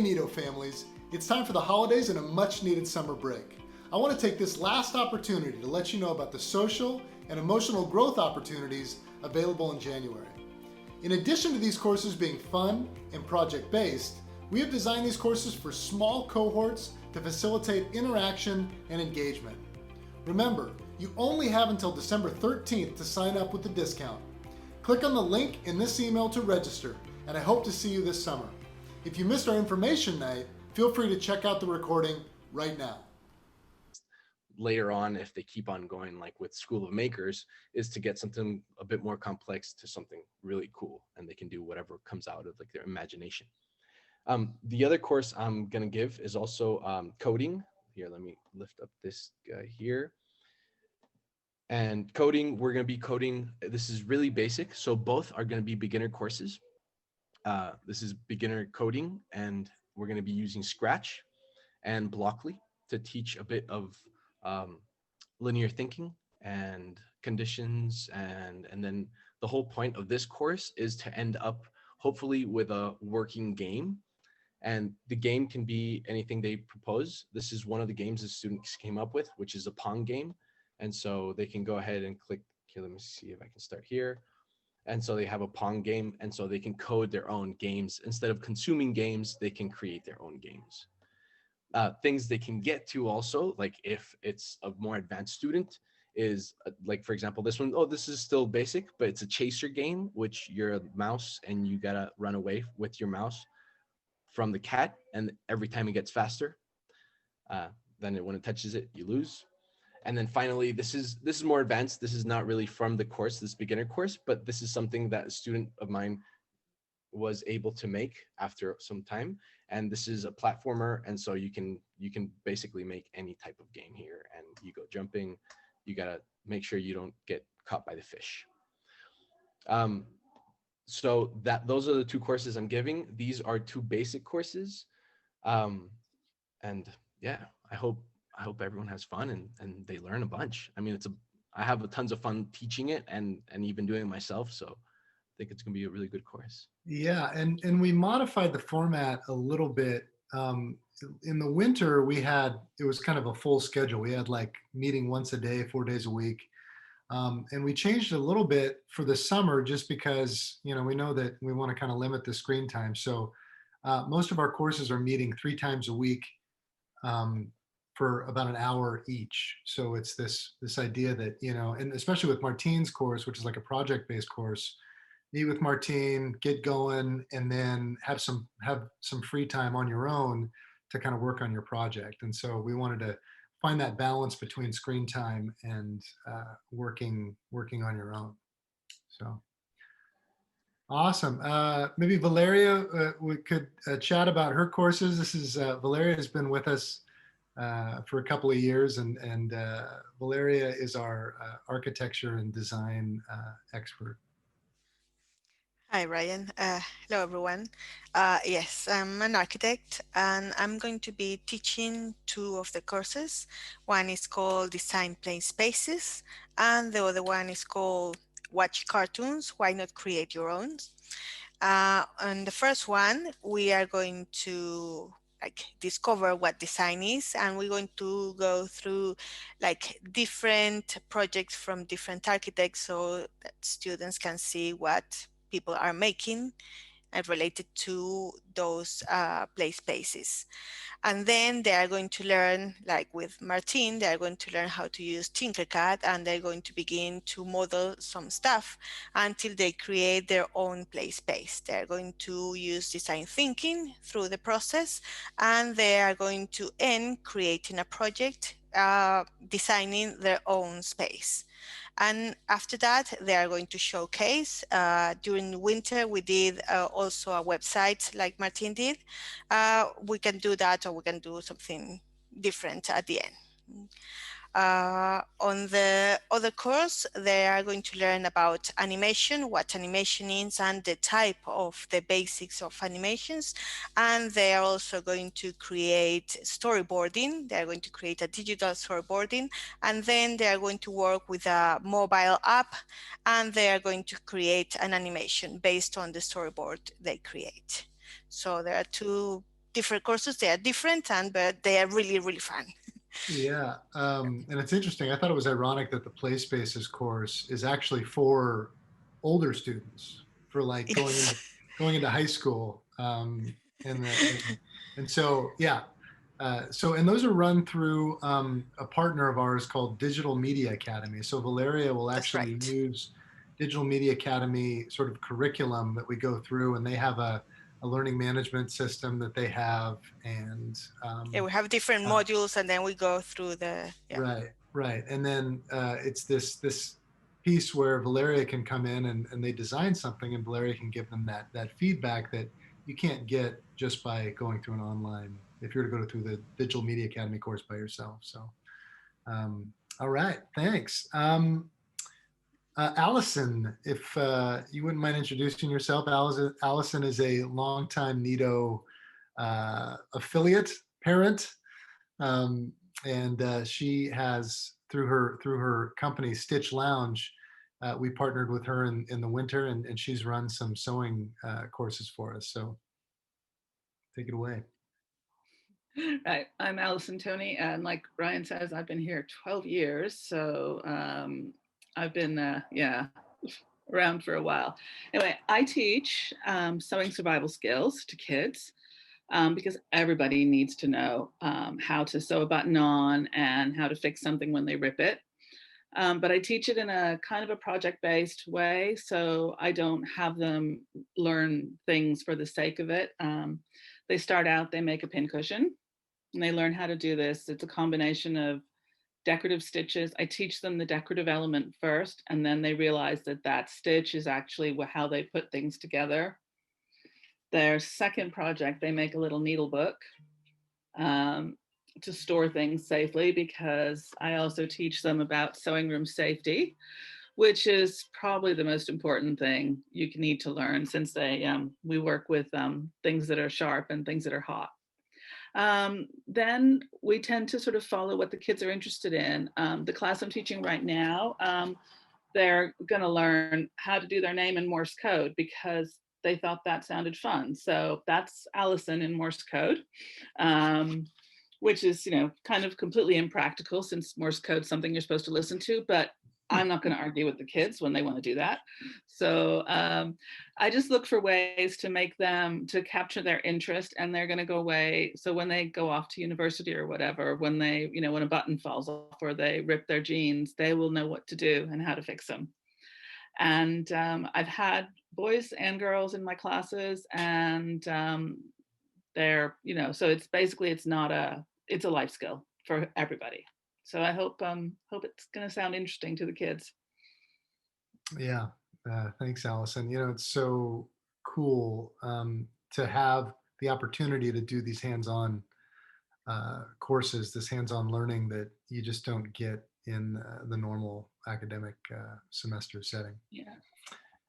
Nido families, it's time for the holidays and a much needed summer break. I want to take this last opportunity to let you know about the social and emotional growth opportunities available in January. In addition to these courses being fun and project-based, we have designed these courses for small cohorts to facilitate interaction and engagement. Remember, you only have until December 13th to sign up with the discount. Click on the link in this email to register, and I hope to see you this summer. If you missed our information night, feel free to check out the recording right now. Later on, if they keep on going like with School of Makers, is to get something a bit more complex to something really cool, and they can do whatever comes out of like their imagination. The other course I'm gonna give is also coding. Here, let me lift up this guy here. And coding, we're gonna be coding, this is really basic, so both are gonna be beginner courses. This is beginner coding, and we're gonna be using Scratch and Blockly to teach a bit of linear thinking and conditions, and then the whole point of this course is to end up hopefully with a working game, and the game can be anything they propose. This is one of the games the students came up with, which is a Pong game, and so they can go ahead and click here. Let me see if I can start here. And so they have a Pong game, and so they can code their own games. Instead of consuming games, they can create their own games. Things they can get to also, like if it's a more advanced student, is like, for example, this one, this is still basic, but it's a chaser game, which you're a mouse and you gotta run away with your mouse from the cat, and every time it gets faster, then when it touches it, you lose. And then finally, this is more advanced. This is not really from the course, this beginner course, but this is something that a student of mine was able to make after some time. And this is a platformer, and so you can basically make any type of game here. And you go jumping, you gotta make sure you don't get caught by the fish. So those are the two courses I'm giving. These are two basic courses, and yeah, I hope everyone has fun and they learn a bunch. I mean, I have tons of fun teaching it and even doing it myself. So I think it's gonna be a really good course. Yeah, and we modified the format a little bit. In the winter, it was kind of a full schedule. We had like meeting once a day, 4 days a week. And we changed it a little bit for the summer just because, we know that we want to kind of limit the screen time. So most of our courses are meeting 3 times a week for about an hour each. So it's this idea that, and especially with Martine's course, which is like a project-based course, meet with Martine, get going, and then have some free time on your own to kind of work on your project. And so we wanted to find that balance between screen time and working on your own. So awesome. Maybe Valeria, we could chat about her courses. This is Valeria has been with us for a couple of years, and Valeria is our architecture and design expert. Hi, Ryan. Hello, everyone. Yes, I'm an architect, and I'm going to be teaching 2 of the courses. One is called Design Plain Spaces, and the other one is called Watch Cartoons, Why Not Create Your Own? On the first one, we are going to discover what design is, and we're going to go through different projects from different architects so that students can see what people are making and related to those play spaces. And then they are going to learn, like with Martine, they are going to learn how to use Tinkercad, and they're going to begin to model some stuff until they create their own play space. They're going to use design thinking through the process, and they are going to end creating a project, designing their own space. And after that, they are going to showcase. During winter, we did also a website like Martin did. We can do that, or we can do something different at the end. On the other course, they are going to learn about animation, what animation is, and the type of the basics of animations. And they are also going to create storyboarding. They are going to create a digital storyboarding, and then they are going to work with a mobile app, and they are going to create an animation based on the storyboard they create. So there are 2 different courses. They are different, but they are really, really fun. Yeah, and it's interesting. I thought it was ironic that the Play Spaces course is actually for older students, for like Yes, going into high school, and and so yeah, so and those are run through a partner of ours called Digital Media Academy. So Valeria will that's actually right. use Digital Media Academy sort of curriculum that we go through, and they have a learning management system that they have, and Yeah, we have different uh, modules, and then we go through the yeah. right, right. And then it's this piece where Valeria can come in and they design something, and Valeria can give them that feedback that you can't get just by going through an online. If you're to go through the Digital Media Academy course by yourself. So, all right, thanks. Allison, if you wouldn't mind introducing yourself, Allison is a longtime Nido affiliate parent, um, and she has through her company Stitch Lounge. We partnered with her in the winter, and she's run some sewing courses for us. So take it away. Right. I'm Allison Tony, and like Ryan says, I've been here 12 years. So I've been, yeah, around for a while. Anyway, I teach sewing survival skills to kids because everybody needs to know how to sew a button on and how to fix something when they rip it. But I teach it in a kind of a project-based way, so I don't have them learn things for the sake of it. They start out, they make a pincushion, and they learn how to do this. It's a combination of decorative stitches. I teach them the decorative element first, and then they realize that that stitch is actually how they put things together. Their second project, they make a little needle book to store things safely, because I also teach them about sewing room safety, which is probably the most important thing you need to learn, since we work with things that are sharp and things that are hot. Then we tend to sort of follow what the kids are interested in. The class I'm teaching right now, they're going to learn how to do their name in Morse code because they thought that sounded fun. So that's Allison in Morse code, which is, kind of completely impractical since Morse code is something you're supposed to listen to, but I'm not going to argue with the kids when they want to do that. So I just look for ways to make them, to capture their interest, and they're going to go away. So when they go off to university or whatever, when they, when a button falls off or they rip their jeans, they will know what to do and how to fix them. And I've had boys and girls in my classes, and they're, so it's basically, it's a life skill for everybody. So I hope it's going to sound interesting to the kids. Yeah, thanks, Allison. It's so cool to have the opportunity to do these hands-on courses, this hands-on learning that you just don't get in the normal academic semester setting. Yeah.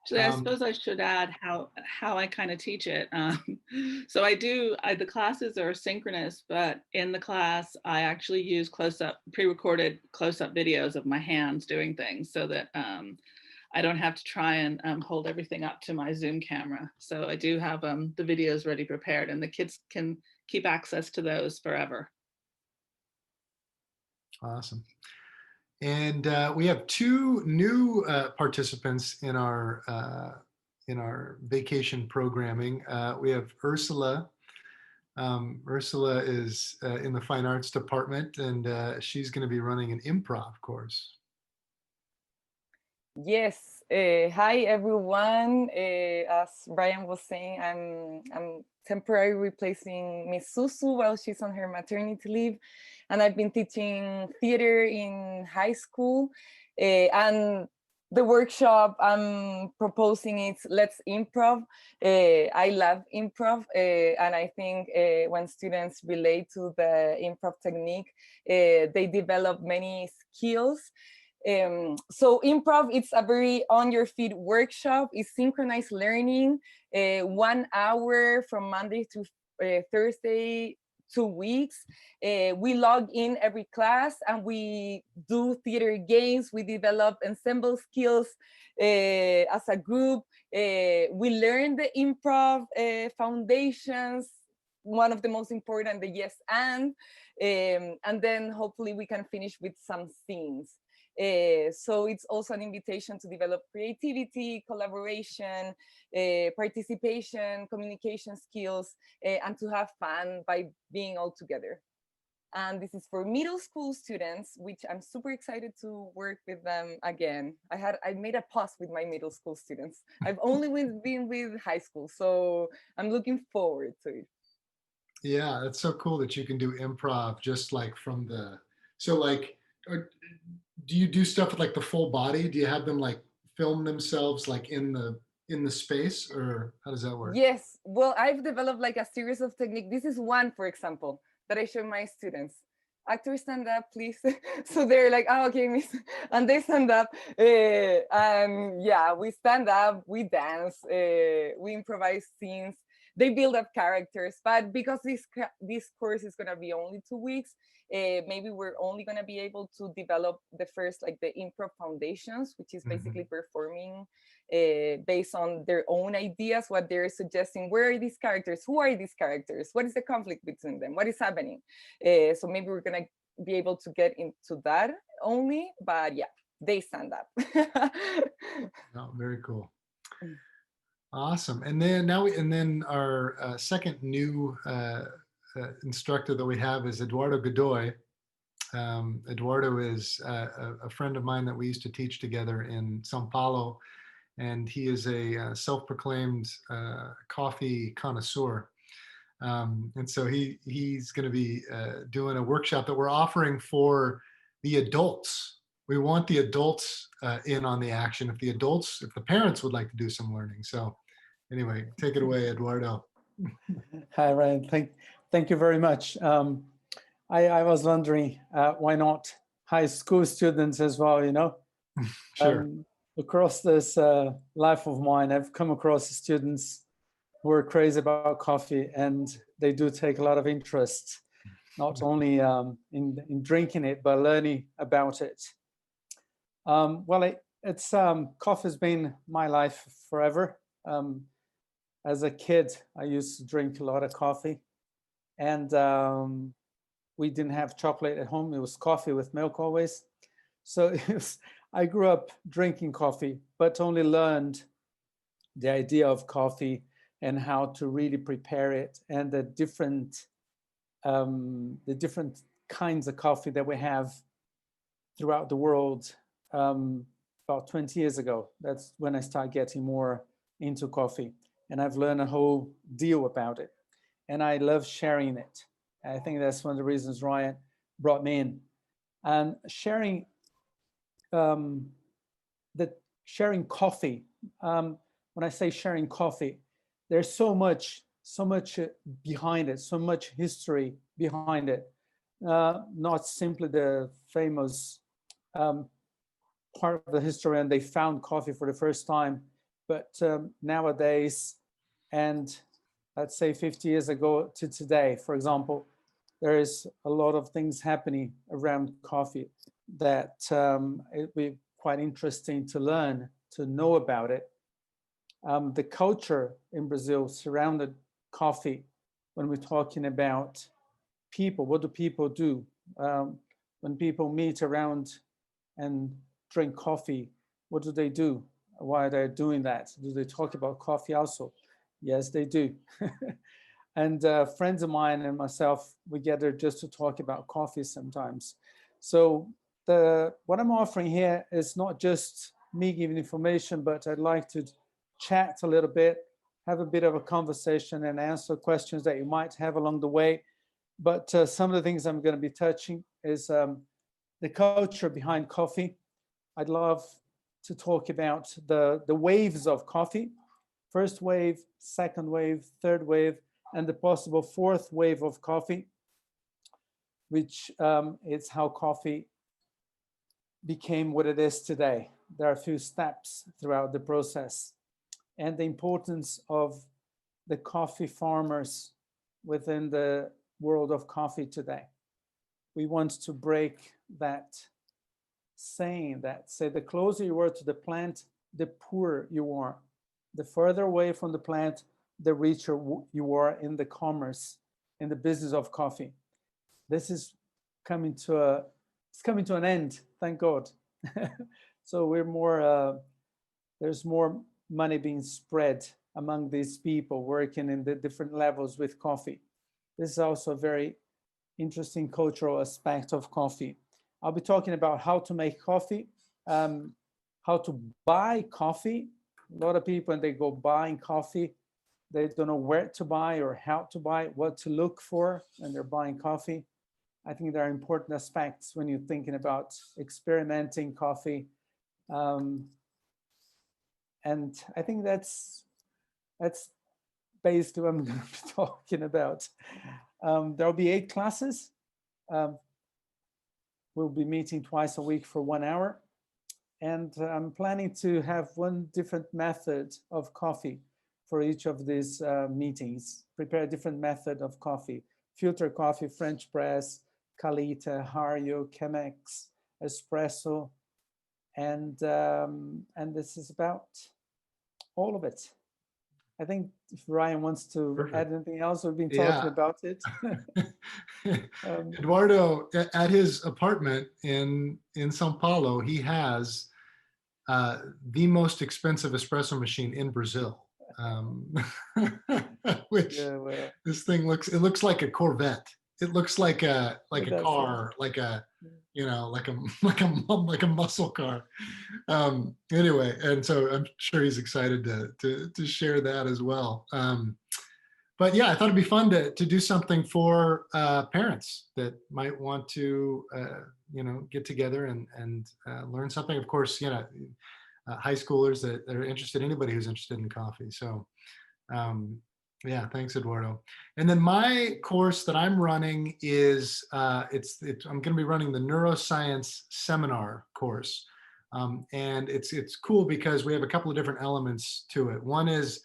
So I suppose I should add how I kind of teach it. So the classes are synchronous, but in the class, I actually use pre-recorded close-up videos of my hands doing things, so that I don't have to try and hold everything up to my Zoom camera. So I do have the videos ready prepared, and the kids can keep access to those forever. Awesome. And we have two new participants in our vacation programming. We have Ursula. Ursula is in the fine arts department, and she's going to be running an improv course. Yes. Hi, everyone. As Brian was saying, I'm temporarily replacing Miss Susu while she's on her maternity leave, and I've been teaching theater in high school. And the workshop I'm proposing is Let's Improv. I love improv, and I think when students relate to the improv technique, they develop many skills. So improv, it's a very on your feet workshop. It's synchronized learning, 1 hour from Monday to Thursday, 2 weeks. We log in every class and we do theater games. We develop ensemble skills as a group. We learn the improv foundations, one of the most important, the yes and then hopefully we can finish with some scenes. So it's also an invitation to develop creativity, collaboration, participation, communication skills, and to have fun by being all together. And this is for middle school students, which I'm super excited to work with them again. I made a pause with my middle school students. I've only been with high school, so I'm looking forward to it. Yeah, it's so cool that you can do improv just like from the, so like, do you do stuff with like the full body? Do you have them like film themselves like in the space, or how does that work? Yes, well, I've developed like a series of techniques. This is one, for example, that I show my students. Actors, stand up, please. So they're like, oh, okay, miss. And they stand up. And yeah, we stand up, we dance, we improvise scenes. They build up characters. But because this course is going to be only 2 weeks, maybe we're only going to be able to develop the first, like the improv foundations, which is basically performing based on their own ideas, what they're suggesting. Where are these characters? Who are these characters? What is the conflict between them? What is happening? So maybe we're gonna be able to get into that only, but yeah, they stand up. Oh, very cool. Awesome. And then our second new instructor that we have is Eduardo Godoy. Eduardo is a friend of mine that we used to teach together in Sao Paulo, and he is a self-proclaimed coffee connoisseur. And so he's going to be doing a workshop that we're offering for the adults. We want the adults in on the action. If the parents would like to do some learning. So anyway, take it away, Eduardo. Hi, Ryan. Thank you very much. I was wondering why not high school students as well, you know? Sure. Across this life of mine, I've come across students who are crazy about coffee, and they do take a lot of interest, not only in drinking it, but learning about it. Well, coffee has been my life forever. As a kid, I used to drink a lot of coffee, and we didn't have chocolate at home. It was coffee with milk always. So I grew up drinking coffee, but only learned the idea of coffee and how to really prepare it, and the different kinds of coffee that we have throughout the world. About 20 years ago, that's when I started getting more into coffee, and I've learned a whole deal about it, and I love sharing it. I think that's one of the reasons Ryan brought me in, and sharing coffee. When I say sharing coffee, there's so much behind it, so much history behind it. Not simply the famous part of the history when they found coffee for the first time, but nowadays, and let's say 50 years ago to today, for example, there is a lot of things happening around coffee that it'd be quite interesting to learn, to know about it. The culture in Brazil surrounded coffee. When we're talking about people, what do people do? When people meet around and drink coffee, what do they do? Why are they doing that? Do they talk about coffee also? Yes, they do. And friends of mine and myself, we gather just to talk about coffee sometimes. So what I'm offering here is not just me giving information, but I'd like to chat a little bit, have a bit of a conversation, and answer questions that you might have along the way. But some of the things I'm going to be touching is the culture behind coffee. I'd love to talk about the waves of coffee. First wave, second wave, third wave, and the possible fourth wave of coffee, which is how coffee became what it is today. There are a few steps throughout the process, and the importance of the coffee farmers within the world of coffee today. We want to break that saying that say the closer you are to the plant, the poorer you are. The further away from the plant, the richer you are in the commerce in the business of coffee. This is coming to an end, thank God. So we're more, there's more money being spread among these people working in the different levels with coffee. This is also a very interesting cultural aspect of coffee. I'll be talking about how to make coffee, how to buy coffee. A lot of people, when they go buying coffee, they don't know where to buy or how to buy, what to look for when they're buying coffee. I think there are important aspects when you're thinking about experimenting coffee. And I think that's basically what I'm going to be talking about. There'll be 8 classes. We'll be meeting twice a week for 1 hour. And I'm planning to have one different method of coffee for each of these meetings. Prepare a different method of coffee. Filter coffee, French press, Calita, Hario, Chemex, espresso. And this is about all of it. I think if Ryan wants to add anything else, we've been talking about it. Eduardo, at his apartment in Sao Paulo, he has the most expensive espresso machine in Brazil, which this thing looks like a Corvette. It looks like a car, like a muscle car. Anyway, and so I'm sure he's excited to share that as well. But yeah, I thought it'd be fun to do something for parents that might want to get together and learn something. Of course, high schoolers that are interested, anybody who's interested in coffee. So yeah, thanks, Eduardo. And then my course that I'm running is I'm going to be running the Neuroscience seminar course. And it's cool because we have a couple of different elements to it. One is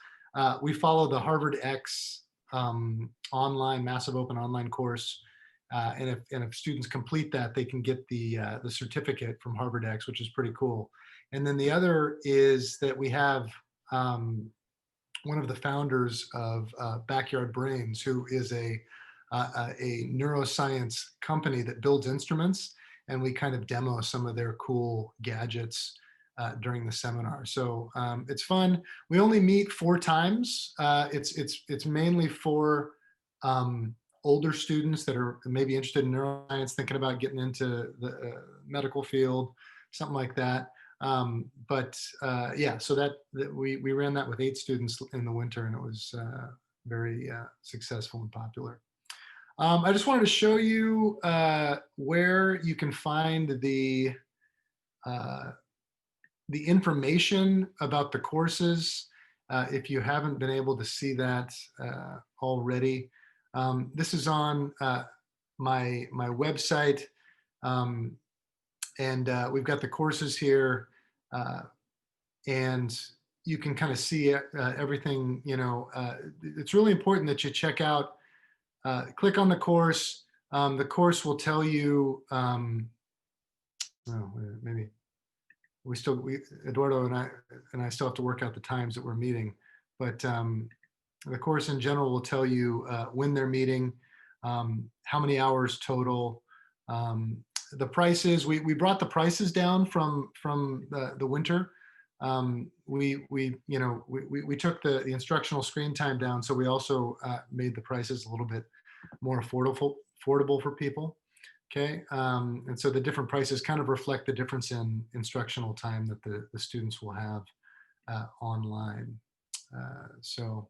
we follow the Harvard X online, massive open online course. And if students complete that, they can get the certificate from Harvard X, which is pretty cool. And then the other is that we have one of the founders of Backyard Brains, who is a neuroscience company that builds instruments, and we kind of demo some of their cool gadgets during the seminar. So it's fun. We only meet 4 times. It's mainly for older students that are maybe interested in neuroscience, thinking about getting into the medical field, something like that. Yeah, so that we ran that with 8 students in the winter, and it was very successful and popular. I just wanted to show you where you can find the information about the courses if you haven't been able to see that already. This is on my website. And we've got the courses here, and you can kind of see everything. It's really important that you check out, click on the course. The course will tell you, maybe Eduardo and I still have to work out the times that we're meeting, but the course in general will tell you when they're meeting, how many hours total, the prices. We brought the prices down from the winter. We took the instructional screen time down, so we also made the prices a little bit more affordable for people. Okay, and so the different prices kind of reflect the difference in instructional time that the students will have online. So